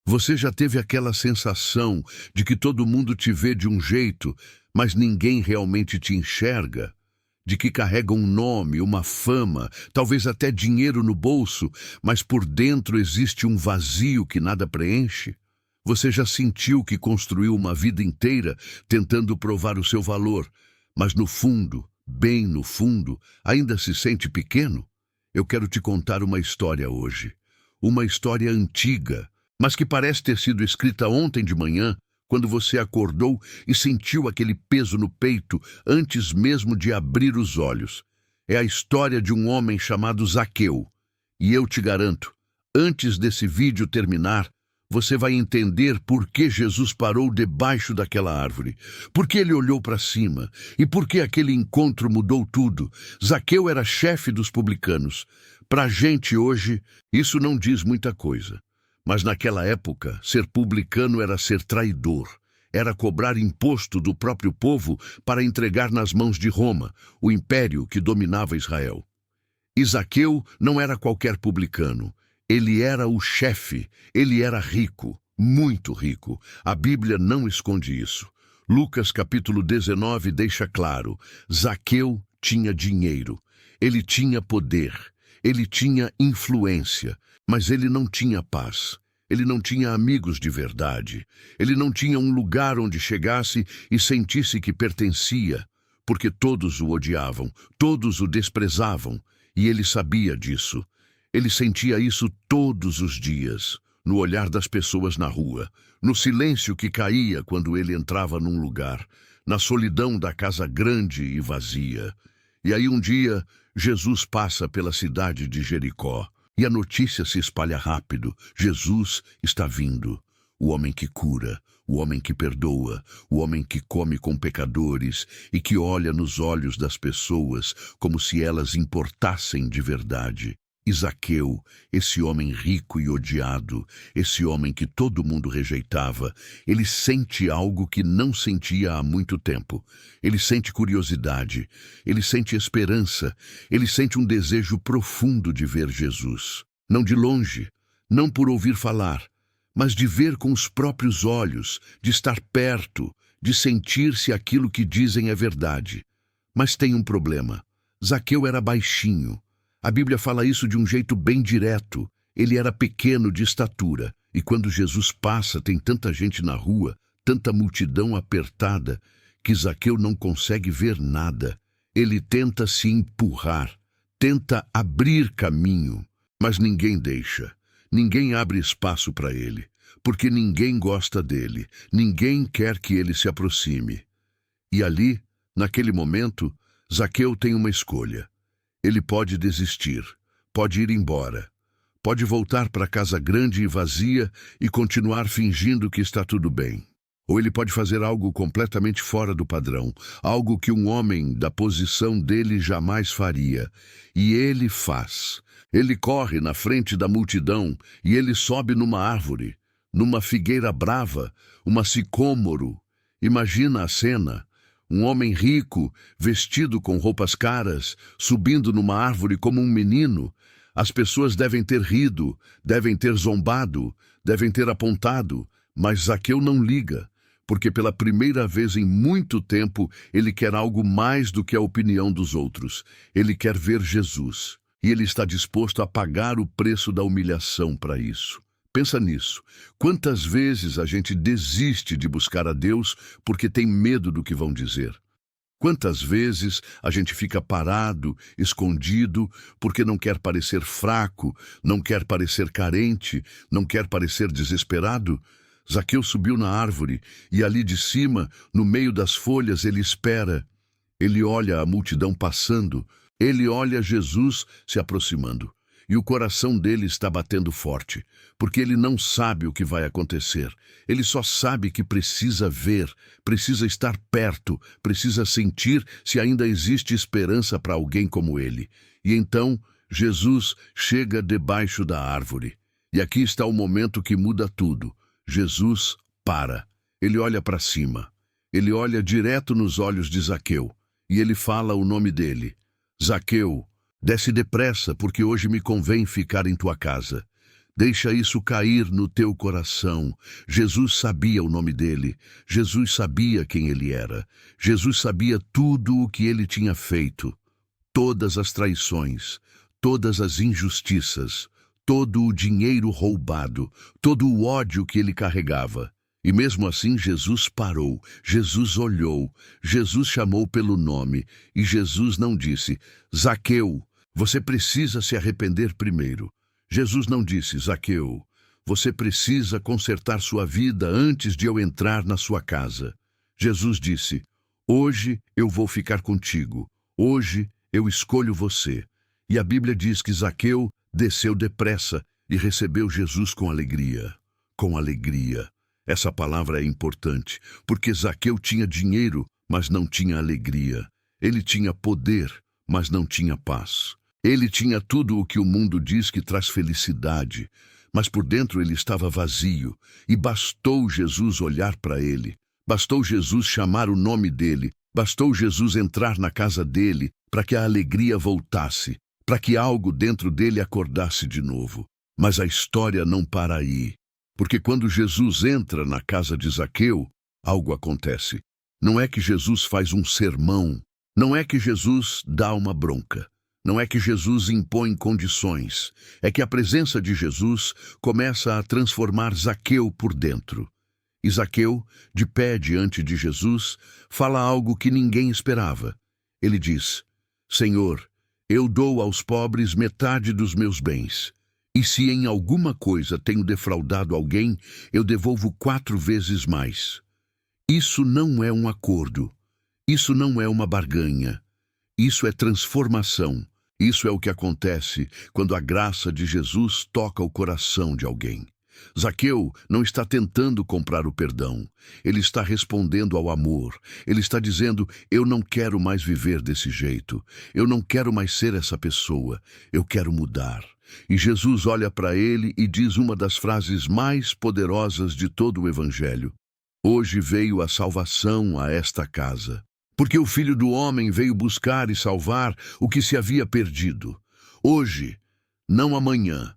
Você já teve aquela sensação de que todo mundo te vê de um jeito, mas ninguém realmente te enxerga? De que carrega um nome, uma fama, talvez até dinheiro no bolso, mas por dentro existe um vazio que nada preenche? Você já sentiu que construiu uma vida inteira tentando provar o seu valor, mas no fundo, bem no fundo, ainda se sente pequeno? Eu quero te contar uma história hoje. Uma história antiga, mas que parece ter sido escrita ontem de manhã, quando você acordou e sentiu aquele peso no peito antes mesmo de abrir os olhos. É a história de um homem chamado Zaqueu. E eu te garanto, antes desse vídeo terminar, você vai entender por que Jesus parou debaixo daquela árvore, por que ele olhou para cima e por que aquele encontro mudou tudo. Zaqueu era chefe dos publicanos. Para a gente hoje, isso não diz muita coisa. Mas naquela época, ser publicano era ser traidor. Era cobrar imposto do próprio povo para entregar nas mãos de Roma, o império que dominava Israel. E Zaqueu não era qualquer publicano. Ele era o chefe, ele era rico, muito rico. A Bíblia não esconde isso. Lucas capítulo 19 deixa claro, Zaqueu tinha dinheiro, ele tinha poder, ele tinha influência, mas ele não tinha paz. Ele não tinha amigos de verdade. Ele não tinha um lugar onde chegasse e sentisse que pertencia, porque todos o odiavam, todos o desprezavam, e ele sabia disso. Ele sentia isso todos os dias, no olhar das pessoas na rua, no silêncio que caía quando ele entrava num lugar, na solidão da casa grande e vazia. E aí um dia, Jesus passa pela cidade de Jericó, e a notícia se espalha rápido. Jesus está vindo. O homem que cura, o homem que perdoa, o homem que come com pecadores e que olha nos olhos das pessoas como se elas importassem de verdade. E Zaqueu, esse homem rico e odiado, esse homem que todo mundo rejeitava, ele sente algo que não sentia há muito tempo. Ele sente curiosidade, ele sente esperança, ele sente um desejo profundo de ver Jesus. Não de longe, não por ouvir falar, mas de ver com os próprios olhos, de estar perto, de sentir se aquilo que dizem é verdade. Mas tem um problema. Zaqueu era baixinho. A Bíblia fala isso de um jeito bem direto. Ele era pequeno de estatura, e quando Jesus passa tem tanta gente na rua, tanta multidão apertada, que Zaqueu não consegue ver nada. Ele tenta se empurrar, tenta abrir caminho, mas ninguém deixa. Ninguém abre espaço para ele, porque ninguém gosta dele, ninguém quer que ele se aproxime. E ali, naquele momento, Zaqueu tem uma escolha. Ele pode desistir, pode ir embora, pode voltar para a casa grande e vazia e continuar fingindo que está tudo bem. Ou ele pode fazer algo completamente fora do padrão, algo que um homem da posição dele jamais faria. E ele faz. Ele corre na frente da multidão e ele sobe numa árvore, numa figueira brava, uma sicômoro. Imagina a cena. Um homem rico, vestido com roupas caras, subindo numa árvore como um menino. As pessoas devem ter rido, devem ter zombado, devem ter apontado, mas Zaqueu não liga, porque pela primeira vez em muito tempo ele quer algo mais do que a opinião dos outros. Ele quer ver Jesus, e ele está disposto a pagar o preço da humilhação para isso. Pensa nisso. Quantas vezes a gente desiste de buscar a Deus porque tem medo do que vão dizer? Quantas vezes a gente fica parado, escondido, porque não quer parecer fraco, não quer parecer carente, não quer parecer desesperado? Zaqueu subiu na árvore e ali de cima, no meio das folhas, ele espera. Ele olha a multidão passando, ele olha Jesus se aproximando. E o coração dele está batendo forte, porque ele não sabe o que vai acontecer. Ele só sabe que precisa ver, precisa estar perto, precisa sentir se ainda existe esperança para alguém como ele. E então, Jesus chega debaixo da árvore. E aqui está o momento que muda tudo. Jesus para. Ele olha para cima. Ele olha direto nos olhos de Zaqueu. E ele fala o nome dele. Zaqueu, desce depressa, porque hoje me convém ficar em tua casa. Deixa isso cair no teu coração. Jesus sabia o nome dele. Jesus sabia quem ele era. Jesus sabia tudo o que ele tinha feito. Todas as traições, todas as injustiças, todo o dinheiro roubado, todo o ódio que ele carregava. E mesmo assim Jesus parou, Jesus olhou, Jesus chamou pelo nome, e Jesus não disse: Zaqueu, você precisa se arrepender primeiro. Jesus não disse: Zaqueu, você precisa consertar sua vida antes de eu entrar na sua casa. Jesus disse: hoje eu vou ficar contigo, hoje eu escolho você. E a Bíblia diz que Zaqueu desceu depressa e recebeu Jesus com alegria. Com alegria. Essa palavra é importante, porque Zaqueu tinha dinheiro, mas não tinha alegria. Ele tinha poder, mas não tinha paz. Ele tinha tudo o que o mundo diz que traz felicidade, mas por dentro ele estava vazio, e bastou Jesus olhar para ele, bastou Jesus chamar o nome dele, bastou Jesus entrar na casa dele para que a alegria voltasse, para que algo dentro dele acordasse de novo. Mas a história não para aí, porque quando Jesus entra na casa de Zaqueu, algo acontece. Não é que Jesus faz um sermão, não é que Jesus dá uma bronca. Não é que Jesus impõe condições, é que a presença de Jesus começa a transformar Zaqueu por dentro. E Zaqueu, de pé diante de Jesus, fala algo que ninguém esperava. Ele diz: Senhor, eu dou aos pobres metade dos meus bens. E se em alguma coisa tenho defraudado alguém, eu devolvo 4 vezes mais. Isso não é um acordo. Isso não é uma barganha. Isso é transformação. Isso é o que acontece quando a graça de Jesus toca o coração de alguém. Zaqueu não está tentando comprar o perdão. Ele está respondendo ao amor. Ele está dizendo: eu não quero mais viver desse jeito. Eu não quero mais ser essa pessoa. Eu quero mudar. E Jesus olha para ele e diz uma das frases mais poderosas de todo o Evangelho: hoje veio a salvação a esta casa. Porque o Filho do Homem veio buscar e salvar o que se havia perdido. Hoje, não amanhã,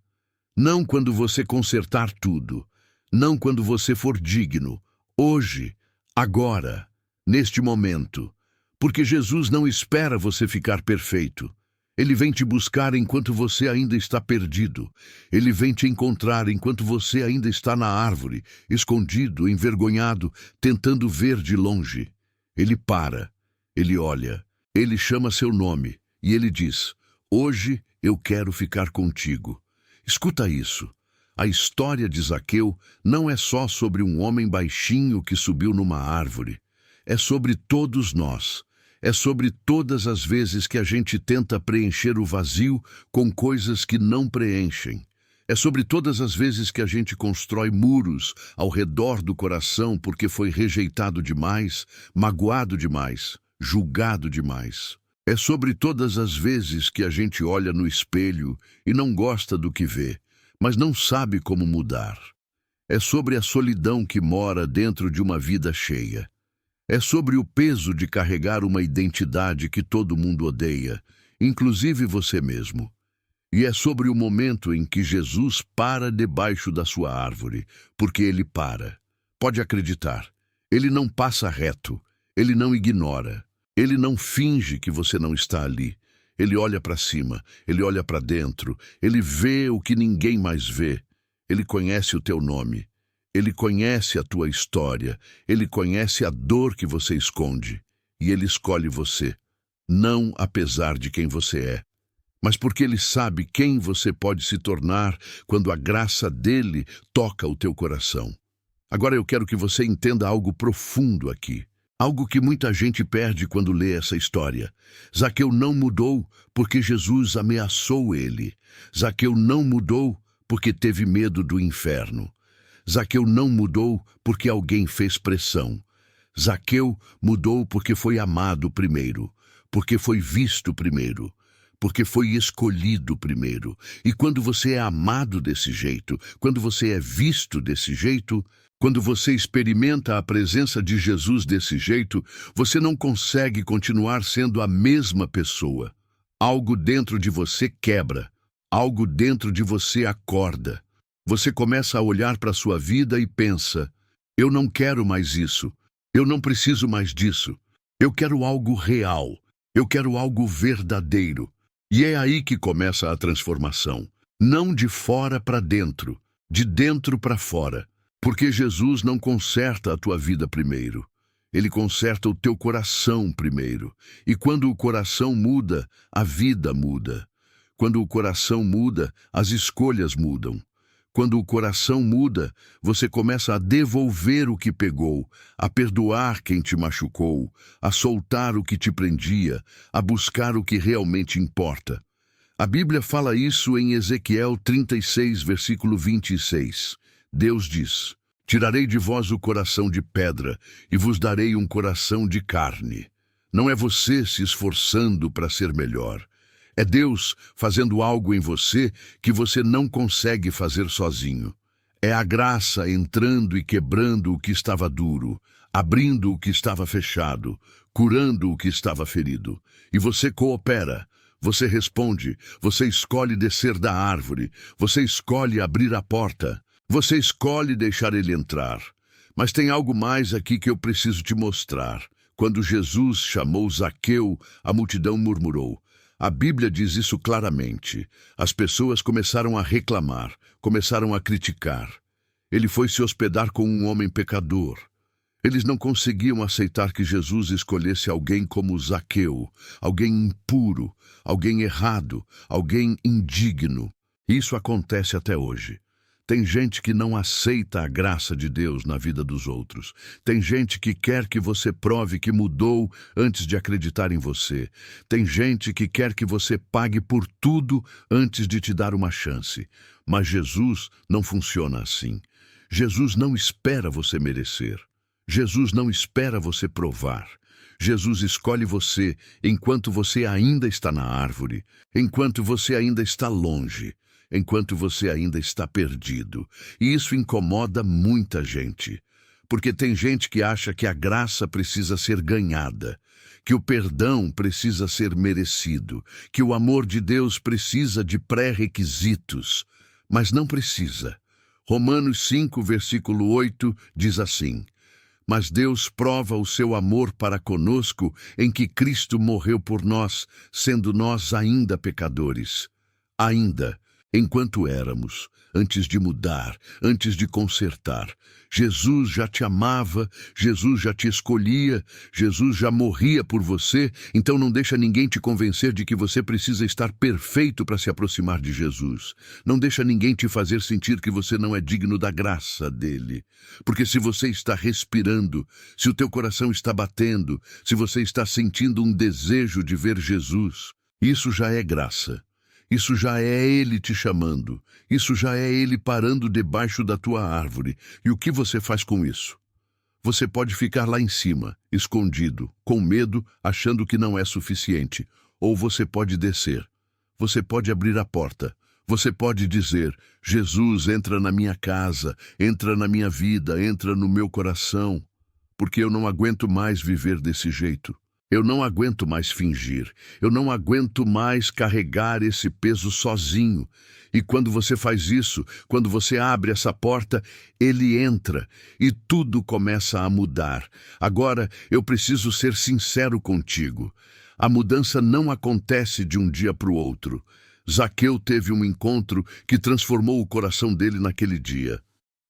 não quando você consertar tudo, não quando você for digno. Hoje, agora, neste momento. Porque Jesus não espera você ficar perfeito. Ele vem te buscar enquanto você ainda está perdido. Ele vem te encontrar enquanto você ainda está na árvore, escondido, envergonhado, tentando ver de longe. Ele para, ele olha, ele chama seu nome e ele diz: hoje eu quero ficar contigo. Escuta isso. A história de Zaqueu não é só sobre um homem baixinho que subiu numa árvore. É sobre todos nós. É sobre todas as vezes que a gente tenta preencher o vazio com coisas que não preenchem. É sobre todas as vezes que a gente constrói muros ao redor do coração porque foi rejeitado demais, magoado demais, julgado demais. É sobre todas as vezes que a gente olha no espelho e não gosta do que vê, mas não sabe como mudar. É sobre a solidão que mora dentro de uma vida cheia. É sobre o peso de carregar uma identidade que todo mundo odeia, inclusive você mesmo. E é sobre o momento em que Jesus para debaixo da sua árvore, porque ele para. Pode acreditar, ele não passa reto, ele não ignora, ele não finge que você não está ali. Ele olha para cima, ele olha para dentro, ele vê o que ninguém mais vê. Ele conhece o teu nome, ele conhece a tua história, ele conhece a dor que você esconde. E ele escolhe você, não apesar de quem você é, mas porque ele sabe quem você pode se tornar quando a graça dele toca o teu coração. Agora eu quero que você entenda algo profundo aqui. Algo que muita gente perde quando lê essa história. Zaqueu não mudou porque Jesus ameaçou ele. Zaqueu não mudou porque teve medo do inferno. Zaqueu não mudou porque alguém fez pressão. Zaqueu mudou porque foi amado primeiro, porque foi visto primeiro, porque foi escolhido primeiro. E quando você é amado desse jeito, quando você é visto desse jeito, quando você experimenta a presença de Jesus desse jeito, você não consegue continuar sendo a mesma pessoa. Algo dentro de você quebra, algo dentro de você acorda, Você começa a olhar para a sua vida e pensa: eu não quero mais isso. Eu não preciso mais disso. Eu quero algo real. Eu quero algo verdadeiro. E é aí que começa a transformação. Não de fora para dentro, de dentro para fora. Porque Jesus não conserta a tua vida primeiro. Ele conserta o teu coração primeiro. E quando o coração muda, a vida muda. Quando o coração muda, as escolhas mudam. Quando o coração muda, você começa a devolver o que pegou, a perdoar quem te machucou, a soltar o que te prendia, a buscar o que realmente importa. A Bíblia fala isso em Ezequiel 36, versículo 26. Deus diz: tirarei de vós o coração de pedra e vos darei um coração de carne. Não é você se esforçando para ser melhor. É Deus fazendo algo em você que você não consegue fazer sozinho. É a graça entrando e quebrando o que estava duro, abrindo o que estava fechado, curando o que estava ferido. E você coopera, você responde, você escolhe descer da árvore, você escolhe abrir a porta, você escolhe deixar ele entrar. Mas tem algo mais aqui que eu preciso te mostrar. Quando Jesus chamou Zaqueu, a multidão murmurou. A Bíblia diz isso claramente. As pessoas começaram a reclamar, começaram a criticar. Ele foi se hospedar com um homem pecador. Eles não conseguiam aceitar que Jesus escolhesse alguém como Zaqueu, alguém impuro, alguém errado, alguém indigno. Isso acontece até hoje. Tem gente que não aceita a graça de Deus na vida dos outros. Tem gente que quer que você prove que mudou antes de acreditar em você. Tem gente que quer que você pague por tudo antes de te dar uma chance. Mas Jesus não funciona assim. Jesus não espera você merecer. Jesus não espera você provar. Jesus escolhe você enquanto você ainda está na árvore, enquanto você ainda está longe, enquanto você ainda está perdido. E isso incomoda muita gente, porque tem gente que acha que a graça precisa ser ganhada, que o perdão precisa ser merecido, que o amor de Deus precisa de pré-requisitos, mas não precisa. Romanos 5, versículo 8 diz assim: mas Deus prova o seu amor para conosco em que Cristo morreu por nós, sendo nós ainda pecadores. Ainda, enquanto éramos, antes de mudar, antes de consertar, Jesus já te amava, Jesus já te escolhia, Jesus já morria por você, então não deixa ninguém te convencer de que você precisa estar perfeito para se aproximar de Jesus. Não deixa ninguém te fazer sentir que você não é digno da graça dele. Porque se você está respirando, se o teu coração está batendo, se você está sentindo um desejo de ver Jesus, isso já é graça. Isso já é Ele te chamando. Isso já é Ele parando debaixo da tua árvore. E o que você faz com isso? Você pode ficar lá em cima, escondido, com medo, achando que não é suficiente. Ou você pode descer. Você pode abrir a porta. Você pode dizer: Jesus, entra na minha casa, entra na minha vida, entra no meu coração. Porque eu não aguento mais viver desse jeito. Eu não aguento mais fingir, eu não aguento mais carregar esse peso sozinho. E quando você faz isso, quando você abre essa porta, ele entra e tudo começa a mudar. Agora, eu preciso ser sincero contigo. A mudança não acontece de um dia para o outro. Zaqueu teve um encontro que transformou o coração dele naquele dia.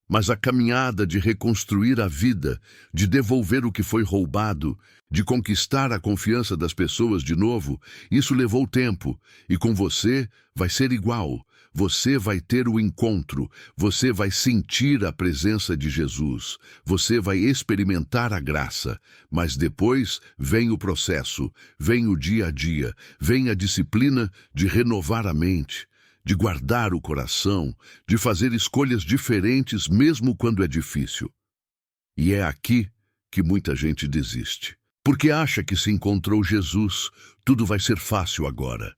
Mas a caminhada de reconstruir a vida, de devolver o que foi roubado, de conquistar a confiança das pessoas de novo, isso levou tempo. E com você vai ser igual. Você vai ter o encontro, você vai sentir a presença de Jesus, você vai experimentar a graça. Mas depois vem o processo, vem o dia a dia, vem a disciplina de renovar a mente, de guardar o coração, de fazer escolhas diferentes mesmo quando é difícil. E é aqui que muita gente desiste. Porque acha que se encontrou Jesus, tudo vai ser fácil agora.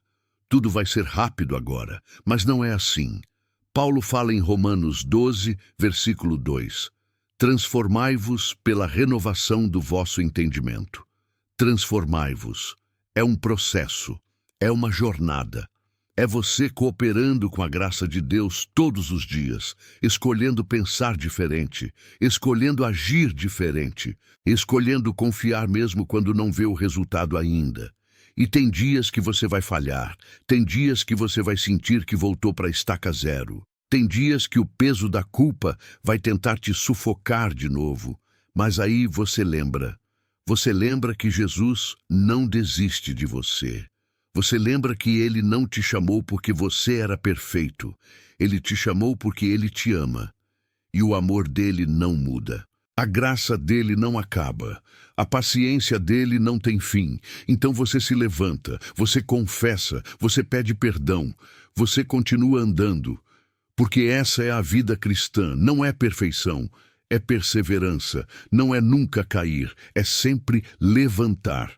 Tudo vai ser rápido agora. Mas não é assim. Paulo fala em Romanos 12, versículo 2. Transformai-vos pela renovação do vosso entendimento. Transformai-vos. É um processo. É uma jornada. É você cooperando com a graça de Deus todos os dias, escolhendo pensar diferente, escolhendo agir diferente, escolhendo confiar mesmo quando não vê o resultado ainda. E tem dias que você vai falhar, tem dias que você vai sentir que voltou para a estaca zero, tem dias que o peso da culpa vai tentar te sufocar de novo, mas aí você lembra que Jesus não desiste de você. Você lembra que ele não te chamou porque você era perfeito. Ele te chamou porque ele te ama. E o amor dele não muda. A graça dele não acaba. A paciência dele não tem fim. Então você se levanta, você confessa, você pede perdão, você continua andando. Porque essa é a vida cristã, não é perfeição, é perseverança, não é nunca cair, é sempre levantar.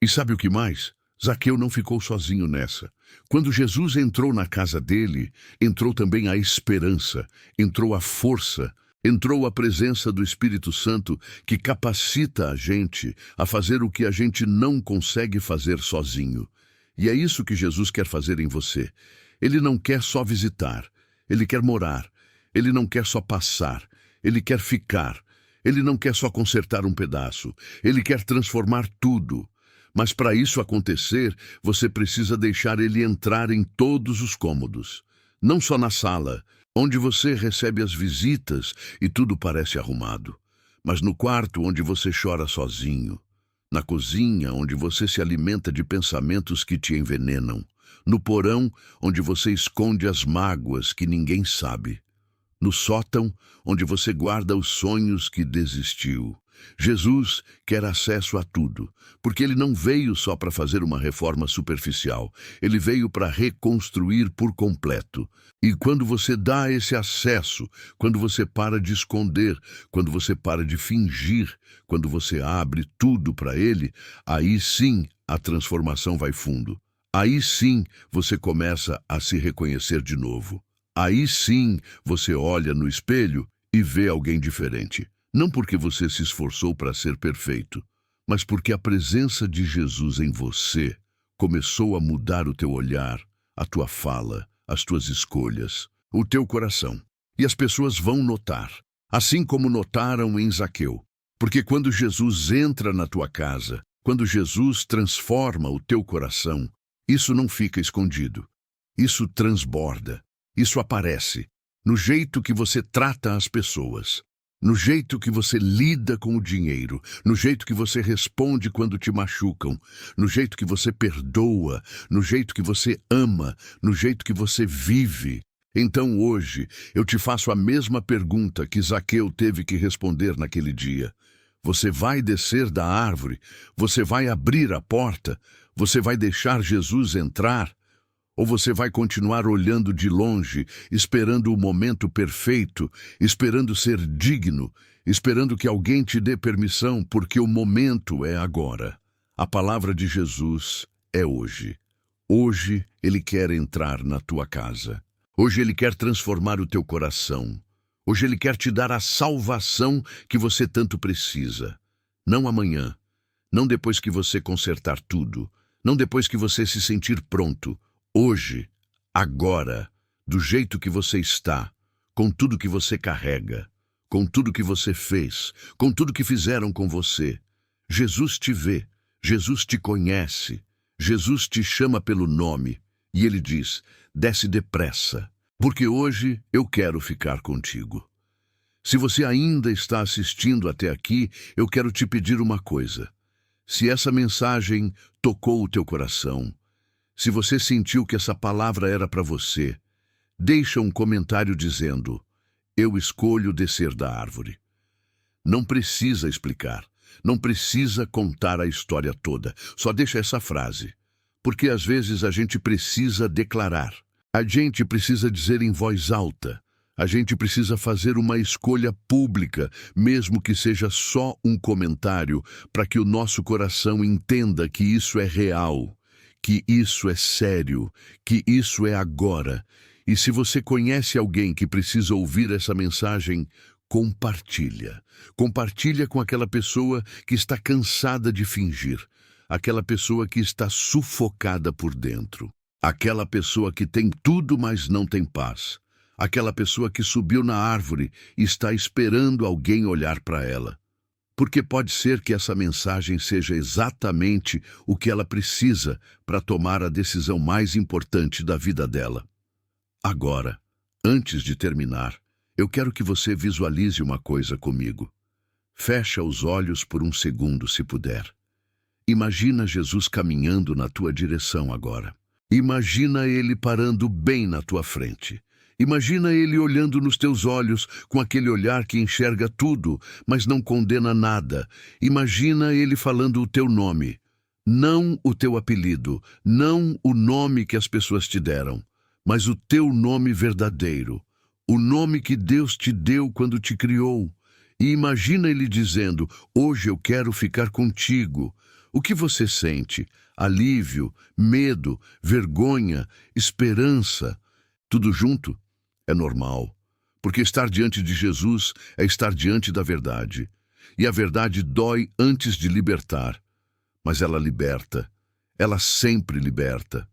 E sabe o que mais? Zaqueu não ficou sozinho nessa. Quando Jesus entrou na casa dele, entrou também a esperança, entrou a força, entrou a presença do Espírito Santo que capacita a gente a fazer o que a gente não consegue fazer sozinho. E é isso que Jesus quer fazer em você. Ele não quer só visitar, ele quer morar. Ele não quer só passar, ele quer ficar. Ele não quer só consertar um pedaço, ele quer transformar tudo. Mas para isso acontecer, você precisa deixar ele entrar em todos os cômodos. Não só na sala, onde você recebe as visitas e tudo parece arrumado, mas no quarto onde você chora sozinho, na cozinha onde você se alimenta de pensamentos que te envenenam, no porão onde você esconde as mágoas que ninguém sabe, no sótão onde você guarda os sonhos que desistiu. Jesus quer acesso a tudo, porque ele não veio só para fazer uma reforma superficial, ele veio para reconstruir por completo. E quando você dá esse acesso, quando você para de esconder, quando você para de fingir, quando você abre tudo para ele, aí sim a transformação vai fundo. Aí sim você começa a se reconhecer de novo. Aí sim você olha no espelho e vê alguém diferente. Não porque você se esforçou para ser perfeito, mas porque a presença de Jesus em você começou a mudar o teu olhar, a tua fala, as tuas escolhas, o teu coração. E as pessoas vão notar, assim como notaram em Zaqueu. Porque quando Jesus entra na tua casa, quando Jesus transforma o teu coração, isso não fica escondido. Isso transborda, isso aparece no jeito que você trata as pessoas. No jeito que você lida com o dinheiro, no jeito que você responde quando te machucam, no jeito que você perdoa, no jeito que você ama, no jeito que você vive. Então hoje eu te faço a mesma pergunta que Zaqueu teve que responder naquele dia. Você vai descer da árvore? Você vai abrir a porta? Você vai deixar Jesus entrar? Ou você vai continuar olhando de longe, esperando o momento perfeito, esperando ser digno, esperando que alguém te dê permissão, porque o momento é agora. A palavra de Jesus é hoje. Hoje ele quer entrar na tua casa. Hoje ele quer transformar o teu coração. Hoje ele quer te dar a salvação que você tanto precisa. Não amanhã, não depois que você consertar tudo, não depois que você se sentir pronto. Hoje, agora, do jeito que você está, com tudo que você carrega, com tudo que você fez, com tudo que fizeram com você. Jesus te vê, Jesus te conhece, Jesus te chama pelo nome e ele diz: desce depressa, porque hoje eu quero ficar contigo. Se você ainda está assistindo até aqui, eu quero te pedir uma coisa. Se essa mensagem tocou o teu coração, se você sentiu que essa palavra era para você, deixa um comentário dizendo: eu escolho descer da árvore. Não precisa explicar, não precisa contar a história toda, só deixa essa frase. Porque às vezes a gente precisa declarar, a gente precisa dizer em voz alta, a gente precisa fazer uma escolha pública, mesmo que seja só um comentário, para que o nosso coração entenda que isso é real, que isso é sério, que isso é agora. E se você conhece alguém que precisa ouvir essa mensagem, compartilha. Compartilha com aquela pessoa que está cansada de fingir, aquela pessoa que está sufocada por dentro. Aquela pessoa que tem tudo, mas não tem paz. Aquela pessoa que subiu na árvore e está esperando alguém olhar para ela. Porque pode ser que essa mensagem seja exatamente o que ela precisa para tomar a decisão mais importante da vida dela. Agora, antes de terminar, eu quero que você visualize uma coisa comigo. Fecha os olhos por um segundo, se puder. Imagina Jesus caminhando na tua direção agora. Imagina ele parando bem na tua frente. Imagina ele olhando nos teus olhos com aquele olhar que enxerga tudo, mas não condena nada. Imagina ele falando o teu nome. Não o teu apelido, não o nome que as pessoas te deram, mas o teu nome verdadeiro. O nome que Deus te deu quando te criou. E imagina ele dizendo: hoje eu quero ficar contigo. O que você sente? Alívio, medo, vergonha, esperança. Tudo junto? É normal, porque estar diante de Jesus é estar diante da verdade. E a verdade dói antes de libertar, mas ela liberta. Ela sempre liberta.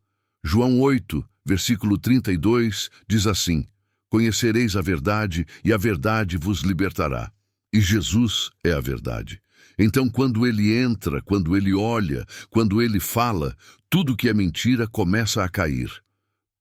João 8, versículo 32, diz assim: conhecereis a verdade e a verdade vos libertará. E Jesus é a verdade. Então, quando ele entra, quando ele olha, quando ele fala, tudo que é mentira começa a cair.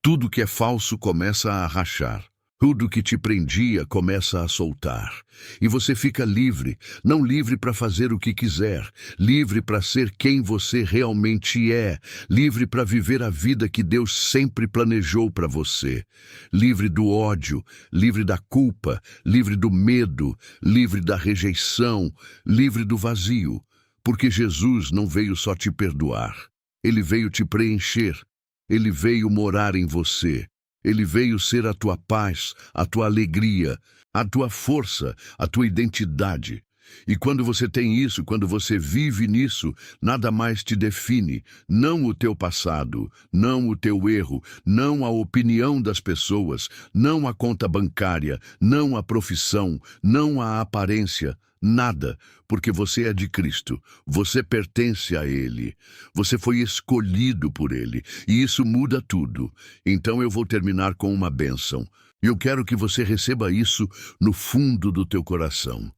Tudo que é falso começa a rachar. Tudo que te prendia começa a soltar. E você fica livre, não livre para fazer o que quiser, livre para ser quem você realmente é, livre para viver a vida que Deus sempre planejou para você. Livre do ódio, livre da culpa, livre do medo, livre da rejeição, livre do vazio. Porque Jesus não veio só te perdoar, ele veio te preencher, ele veio morar em você. Ele veio ser a tua paz, a tua alegria, a tua força, a tua identidade. E quando você tem isso, quando você vive nisso, nada mais te define. Não o teu passado, não o teu erro, não a opinião das pessoas, não a conta bancária, não a profissão, não a aparência. Nada, porque você é de Cristo, você pertence a Ele, você foi escolhido por Ele, e isso muda tudo. Então eu vou terminar com uma bênção, e eu quero que você receba isso no fundo do teu coração.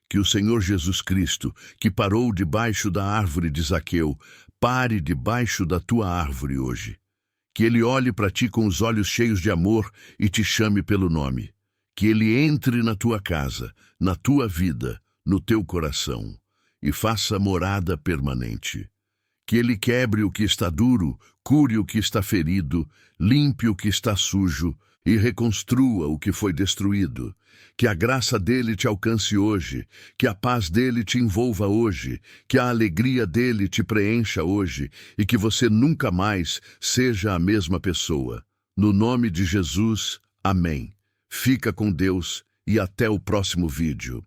Que o Senhor Jesus Cristo, que parou debaixo da árvore de Zaqueu, pare debaixo da tua árvore hoje. Que Ele olhe para ti com os olhos cheios de amor e te chame pelo nome. Que Ele entre na tua casa, na tua vida, no teu coração, e faça morada permanente. Que Ele quebre o que está duro, cure o que está ferido, limpe o que está sujo e reconstrua o que foi destruído. Que a graça dele te alcance hoje, que a paz dele te envolva hoje, que a alegria dele te preencha hoje e que você nunca mais seja a mesma pessoa. No nome de Jesus, amém. Fica com Deus e até o próximo vídeo.